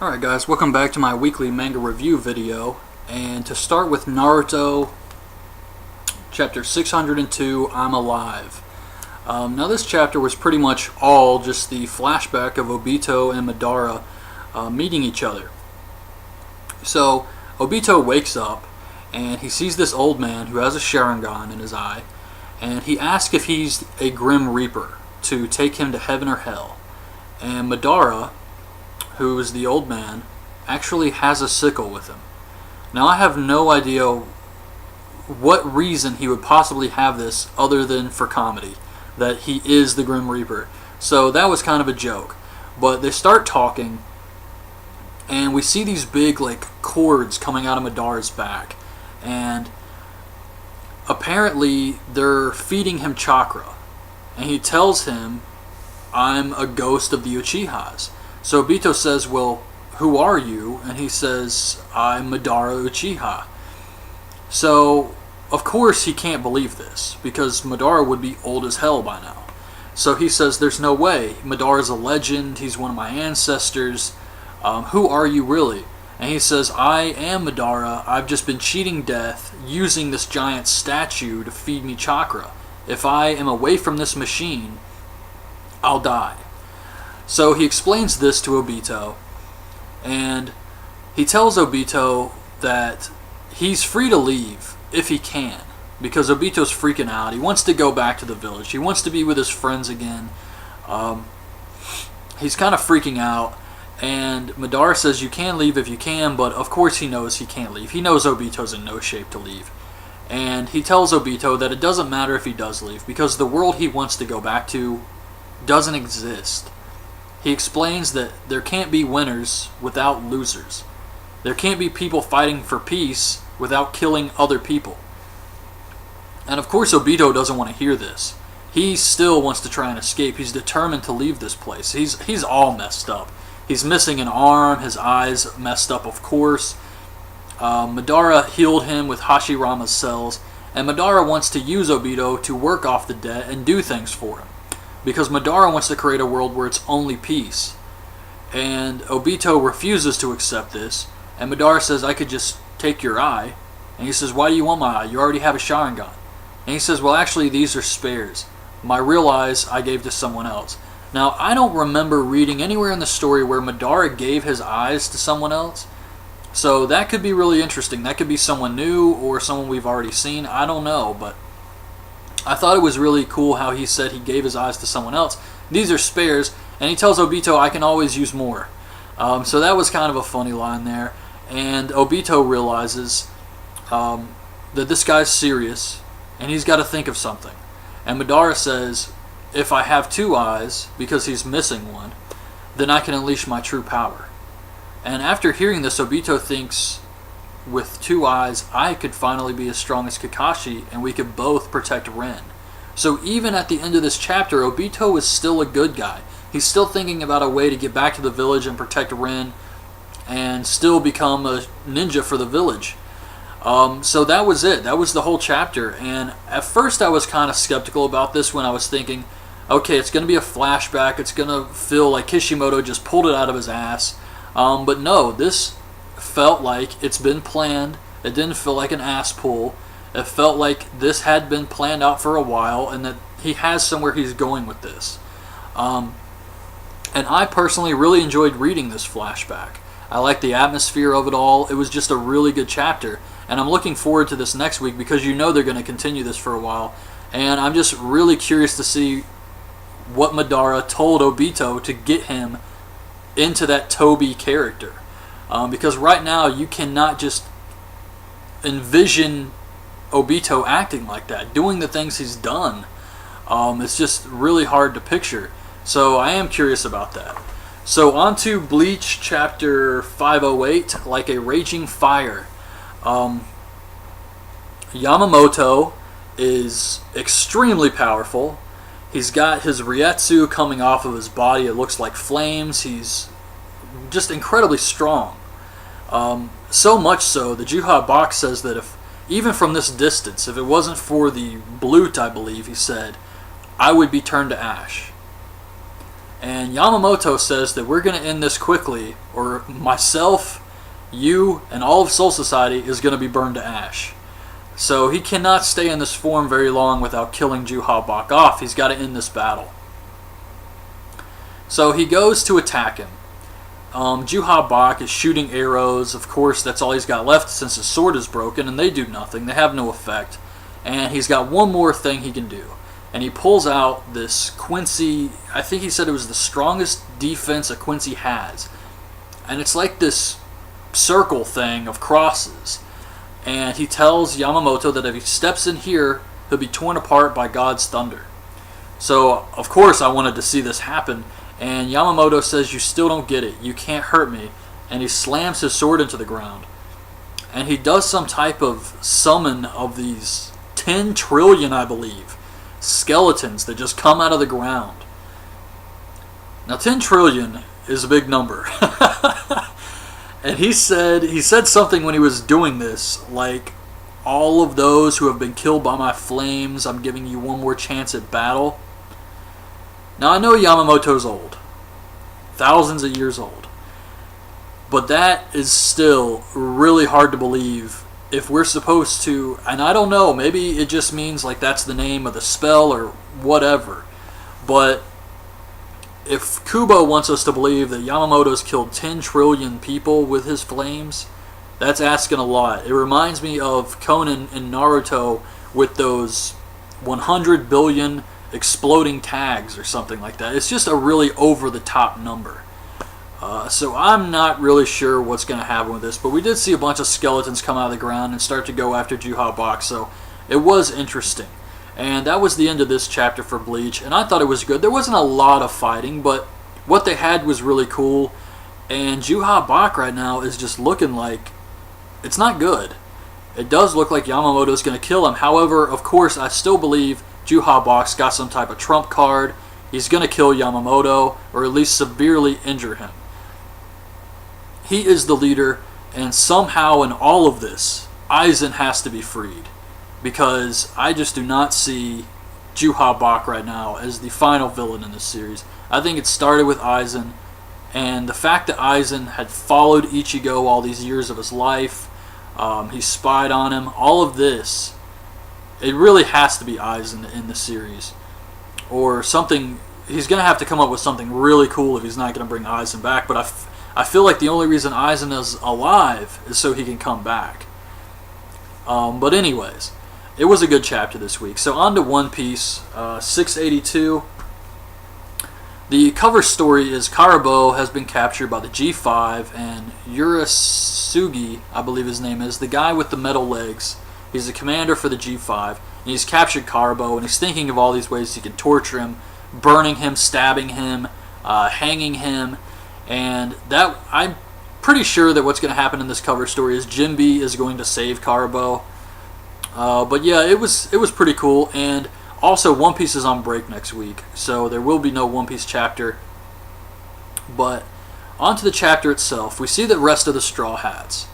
Alright guys, welcome back to my weekly manga review video. And to start with Naruto, chapter 602, I'm Alive. Now this chapter was pretty much all just the flashback of Obito and Madara meeting each other. So Obito wakes up and he sees this old man who has a Sharingan in his eye, and he asks if he's a Grim Reaper to take him to heaven or hell. And Madara, who is the old man, actually has a sickle with him. Now I have no idea what reason he would possibly have this other than for comedy, that he is the Grim Reaper. So that was kind of a joke. But they start talking, and we see these big cords coming out of Madara's back, and apparently they're feeding him chakra. And he tells him, "I'm a ghost of the Uchihas." So Obito says, "Well, who are you?" And he says, "I'm Madara Uchiha." So, of course he can't believe this, because Madara would be old as hell by now. So he says, "There's no way. Madara's a legend. He's one of my ancestors. Who are you really?" And he says, "I am Madara. I've just been cheating death, using this giant statue to feed me chakra. If I am away from this machine, I'll die." So he explains this to Obito, and he tells Obito that he's free to leave if he can, because Obito's freaking out. He wants to go back to the village. He wants to be with his friends again. He's kind of freaking out, and Madara says you can leave if you can, but of course he knows he can't leave. He knows Obito's in no shape to leave. And he tells Obito that it doesn't matter if he does leave, because the world he wants to go back to doesn't exist. He explains that there can't be winners without losers. There can't be people fighting for peace without killing other people. And of course Obito doesn't want to hear this. He still wants to try and escape. He's determined to leave this place. He's all messed up. He's missing an arm, his eyes messed up of course. Madara healed him with Hashirama's cells, and Madara wants to use Obito to work off the debt and do things for him, because Madara wants to create a world where it's only peace. And Obito refuses to accept this, and Madara says, "I could just take your eye." And he says, "Why do you want my eye? You already have a Sharingan." And he says, "Well, actually these are spares. My real eyes I gave to someone else." Now I don't remember reading anywhere in the story where Madara gave his eyes to someone else, so that could be really interesting. That could be someone new or someone we've already seen. I don't know, but I thought it was really cool how he said he gave his eyes to someone else. These are spares, and he tells Obito, "I can always use more." So that was kind of a funny line there. And Obito realizes that this guy's serious, and he's got to think of something. And Madara says, "If I have two eyes, because he's missing one, then I can unleash my true power." And after hearing this, Obito thinks, with two eyes, I could finally be as strong as Kakashi, and we could both protect Ren. So even at the end of this chapter, Obito is still a good guy. He's still thinking about a way to get back to the village and protect Ren, and still become a ninja for the village. So that was it. That was the whole chapter. And at first I was kind of skeptical about this when I was thinking, okay, it's going to be a flashback. It's going to feel like Kishimoto just pulled it out of his ass. But no, this felt like it's been planned. It didn't feel like an ass pull. It felt like this had been planned out for a while, and that he has somewhere he's going with this. And I personally really enjoyed reading this flashback. I liked the atmosphere of it all. It was just a really good chapter, and I'm looking forward to this next week, because you know they're going to continue this for a while, and I'm just really curious to see what Madara told Obito to get him into that Toby character. Because right now you cannot just envision Obito acting like that, doing the things he's done. It's just really hard to picture. So I am curious about that. So on to Bleach chapter 508, Like a Raging Fire. Yamamoto is extremely powerful. He's got his Ryetsu coming off of his body. It looks like flames. He's just incredibly strong. So much so, the Juha box says that if, even from this distance, if it wasn't for the Blute, I believe he said, I would be turned to ash. And Yamamoto says that we're going to end this quickly, or myself, you, and all of Soul Society is going to be burned to ash. So he cannot stay in this form very long without killing Juha-Bach off. He's got to end this battle. So he goes to attack him. Juha-Bach is shooting arrows. Of course, that's all he's got left since his sword is broken, and they do nothing. They have no effect. And he's got one more thing he can do. And he pulls out this Quincy, I think he said it was the strongest defense a Quincy has. And it's like this circle thing of crosses. And he tells Yamamoto that if he steps in here, he'll be torn apart by God's thunder. So, of course, I wanted to see this happen. And Yamamoto says, you still don't get it. You can't hurt me. And he slams his sword into the ground. And he does some type of summon of these 10 trillion, I believe, skeletons that just come out of the ground. Now, 10 trillion is a big number. And he said something when he was doing this, like, all of those who have been killed by my flames, I'm giving you one more chance at battle. Now, I know Yamamoto's old. Thousands of years old. But that is still really hard to believe if we're supposed to, and I don't know, maybe it just means like that's the name of the spell or whatever. But if Kubo wants us to believe that Yamamoto's killed 10 trillion people with his flames, that's asking a lot. It reminds me of Conan in Naruto with those 100 billion exploding tags or something like that. It's just a really over-the-top number. So I'm not really sure what's going to happen with this, but we did see a bunch of skeletons come out of the ground and start to go after Juha-Bach, so it was interesting. And that was the end of this chapter for Bleach, and I thought it was good. There wasn't a lot of fighting, but what they had was really cool, and Juha-Bach right now is just looking like it's not good. It does look like Yamamoto's going to kill him. However, of course, I still believe Juha-Bach's got some type of trump card. He's going to kill Yamamoto, or at least severely injure him. He is the leader, and somehow in all of this, Aizen has to be freed. Because I just do not see Juha-Bach right now as the final villain in this series. I think it started with Aizen, and the fact that Aizen had followed Ichigo all these years of his life, he spied on him, all of this, it really has to be Aizen in the series. Or something, he's going to have to come up with something really cool if he's not going to bring Aizen back, but I feel like the only reason Aizen is alive is so he can come back. But anyways, it was a good chapter this week. So on to One Piece, 682. The cover story is Karabo has been captured by the G5, and Urasugi, I believe his name is, the guy with the metal legs. He's the commander for the G5, and he's captured Karabo, and he's thinking of all these ways he can torture him, burning him, stabbing him, hanging him, and that I'm pretty sure that what's going to happen in this cover story is Jinbe is going to save Karabo. But yeah, it was pretty cool, and also One Piece is on break next week, so there will be no One Piece chapter. But onto the chapter itself, we see the rest of the Straw Hats.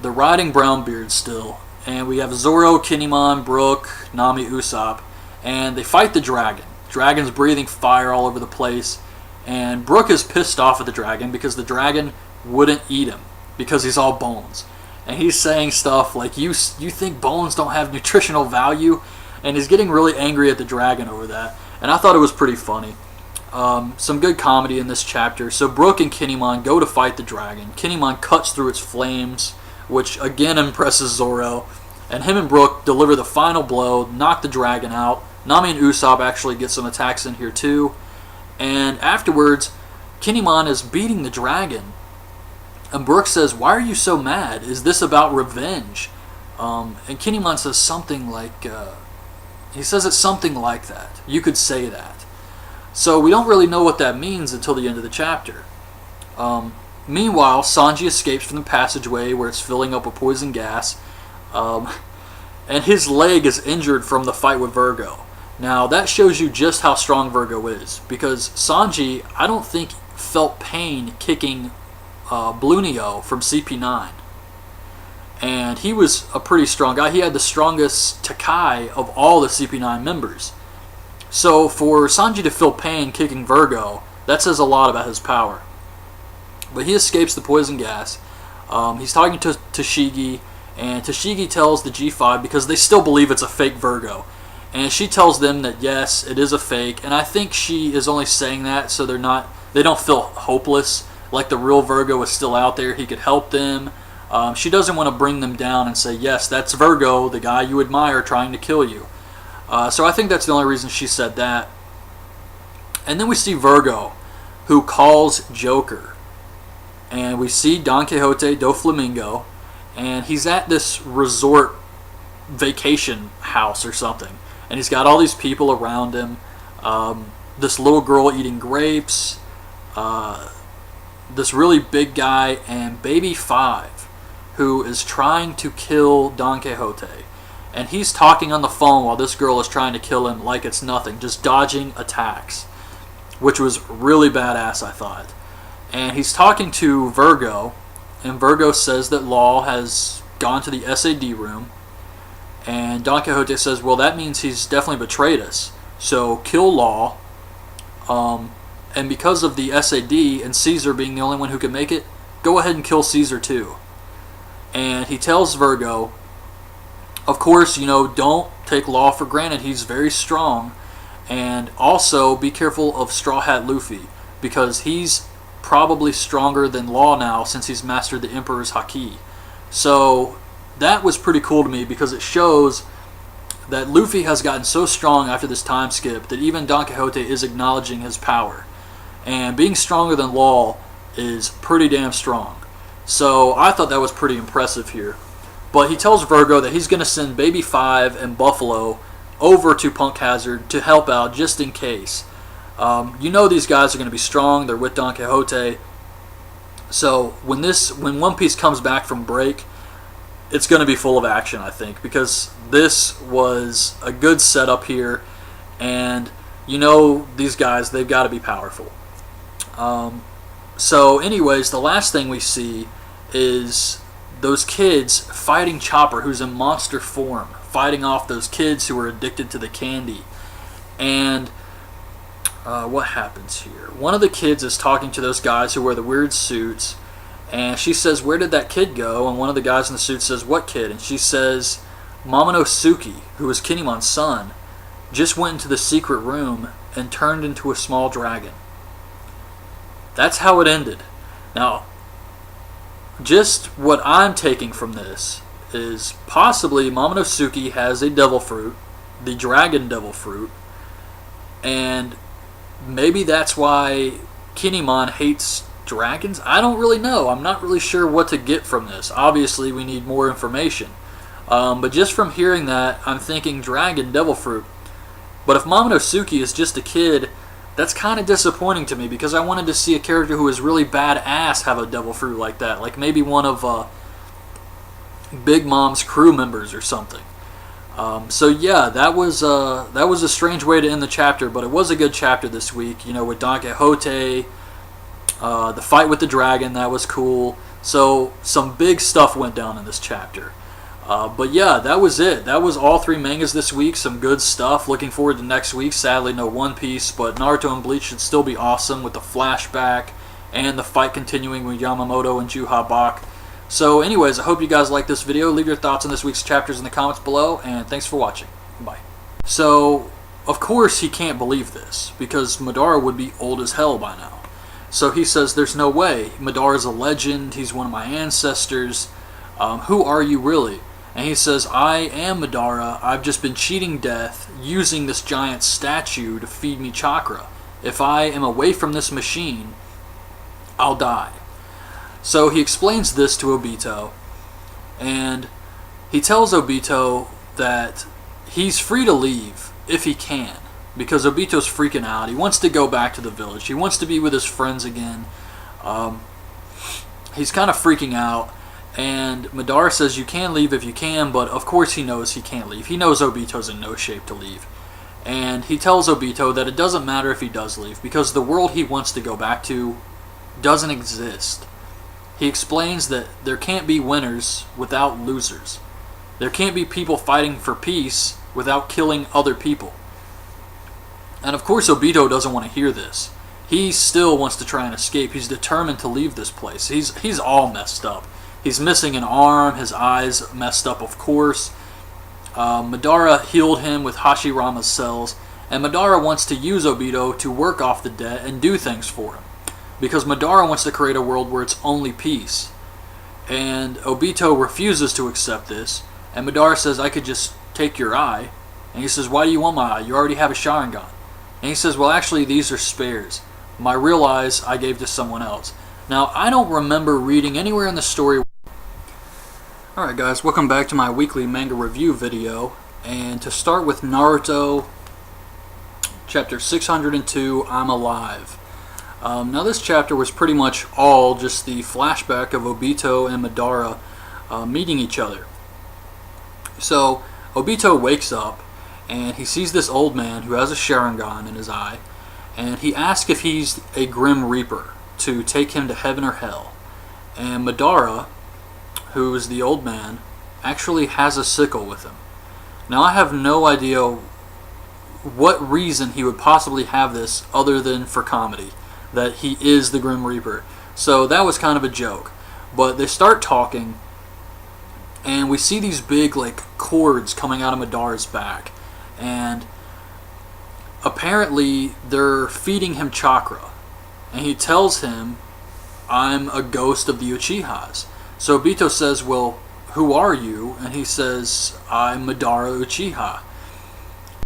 They're riding Brownbeard still, and we have Zoro, Kinemon, Brook, Nami, Usopp, and they fight the dragon. Dragon's breathing fire all over the place, and Brook is pissed off at the dragon because the dragon wouldn't eat him because he's all bones. And he's saying stuff like, you think bones don't have nutritional value? And he's getting really angry at the dragon over that. And I thought it was pretty funny. Some good comedy in this chapter. So Brook and Kinemon go to fight the dragon. Kinemon cuts through its flames, which again impresses Zoro. And him and Brook deliver the final blow, knock the dragon out. Nami and Usopp actually get some attacks in here too. And afterwards, Kinemon is beating the dragon. And Brook says, why are you so mad? Is this about revenge? And Kinemon says something like, he says it's something like that. You could say that. So we don't really know what that means until the end of the chapter. Meanwhile, Sanji escapes from the passageway where it's filling up with poison gas. And his leg is injured from the fight with Virgo. Now, that shows you just how strong Virgo is. Because Sanji, I don't think, felt pain kicking Blunio from CP9. And he was a pretty strong guy. He had the strongest Takai of all the CP9 members. So for Sanji to feel pain kicking Virgo, that says a lot about his power. But he escapes the poison gas. He's talking to Tashigi, and Tashigi tells the G5, because they still believe it's a fake Virgo, and she tells them that yes, it is a fake, and I think she is only saying that so they don't feel hopeless, like the real Virgo is still out there, he could help them. She doesn't want to bring them down and say, yes, that's Virgo, the guy you admire trying to kill you. So I think that's the only reason she said that. And then we see Virgo, who calls Joker. And we see Don Quixote do Flamingo, and he's at this resort vacation house or something. And he's got all these people around him. This little girl eating grapes, this really big guy, and Baby 5, who is trying to kill Don Quixote. And he's talking on the phone while this girl is trying to kill him like it's nothing, just dodging attacks, which was really badass, I thought. And he's talking to Virgo, and Virgo says that Law has gone to the SAD room, and Don Quixote says, well, that means he's definitely betrayed us, so kill Law, and because of the SAD and Caesar being the only one who can make it, go ahead and kill Caesar too. And he tells Virgo, of course, don't take Law for granted, he's very strong, and also be careful of Straw Hat Luffy, because he's probably stronger than Law now since he's mastered the Emperor's Haki. So that was pretty cool to me, because it shows that Luffy has gotten so strong after this time skip that even Don Quixote is acknowledging his power. And being stronger than Law is pretty damn strong. So I thought that was pretty impressive here. But he tells Virgo that he's going to send Baby 5 and Buffalo over to Punk Hazard to help out just in case. These guys are going to be strong. They're with Don Quixote. So when One Piece comes back from break, it's going to be full of action, I think, because this was a good setup here, and these guys, they've got to be powerful. So anyways, the last thing we see is those kids fighting Chopper, who's in monster form, fighting off those kids who are addicted to the candy. And what happens here? One of the kids is talking to those guys who wear the weird suits, and she says, where did that kid go? And one of the guys in the suit says, what kid? And she says, Momonosuke, who is Kinemon's son, just went into the secret room and turned into a small dragon. That's how it ended. Now, just what I'm taking from this is possibly Momonosuke has a devil fruit, the dragon devil fruit, and maybe that's why Kinemon hates dragons? I don't really know. I'm not really sure what to get from this. Obviously, we need more information. But just from hearing that, I'm thinking dragon devil fruit. But if Momonosuke is just a kid, that's kind of disappointing to me, because I wanted to see a character who is really badass have a devil fruit like that. Like maybe one of Big Mom's crew members or something. So yeah, that was a strange way to end the chapter, but it was a good chapter this week. With Don Quixote, the fight with the dragon, that was cool. So some big stuff went down in this chapter. But yeah, that was it. That was all 3 mangas this week. Some good stuff. Looking forward to next week. Sadly, no One Piece, but Naruto and Bleach should still be awesome with the flashback and the fight continuing with Yamamoto and Juha Bach. So anyways, I hope you guys liked this video. Leave your thoughts on this week's chapters in the comments below, and thanks for watching. Bye. So, of course he can't believe this, because Madara would be old as hell by now. So he says, there's no way. Madara's a legend. He's one of my ancestors. Who are you really? And he says, I am Madara. I've just been cheating death, using this giant statue to feed me chakra. If I am away from this machine, I'll die. So he explains this to Obito, and he tells Obito that he's free to leave if he can, because Obito's freaking out. He wants to go back to the village. He wants to be with his friends again. He's kind of freaking out. And Madara says you can leave if you can, but of course he knows he can't leave. He knows Obito's in no shape to leave. And he tells Obito that it doesn't matter if he does leave, because the world he wants to go back to doesn't exist. He explains that there can't be winners without losers. There can't be people fighting for peace without killing other people. And of course Obito doesn't want to hear this. He still wants to try and escape. He's determined to leave this place. He's all messed up. He's missing an arm, his eyes messed up, of course. Madara healed him with Hashirama's cells, and Madara wants to use Obito to work off the debt and do things for him. Because Madara wants to create a world where it's only peace. And Obito refuses to accept this, and Madara says, I could just take your eye. And he says, why do you want my eye? You already have a Sharingan. And he says, well, actually, these are spares. My real eyes I gave to someone else. Now, I don't remember reading anywhere in the story. Alright guys, welcome back to my weekly manga review video. And to start with Naruto, chapter 602, I'm Alive. Now this chapter was pretty much all just the flashback of Obito and Madara meeting each other. So, Obito wakes up, and he sees this old man who has a Sharingan in his eye, and he asks if he's a Grim Reaper to take him to heaven or hell. And Madara, who is the old man, actually has a sickle with him. Now I have no idea what reason he would possibly have this other than for comedy, that he is the Grim Reaper. So that was kind of a joke. But they start talking, and we see these big cords coming out of Madara's back, and apparently they're feeding him chakra, and he tells him, I'm a ghost of the Uchihas. So Obito says, well, who are you? And he says, I'm Madara Uchiha.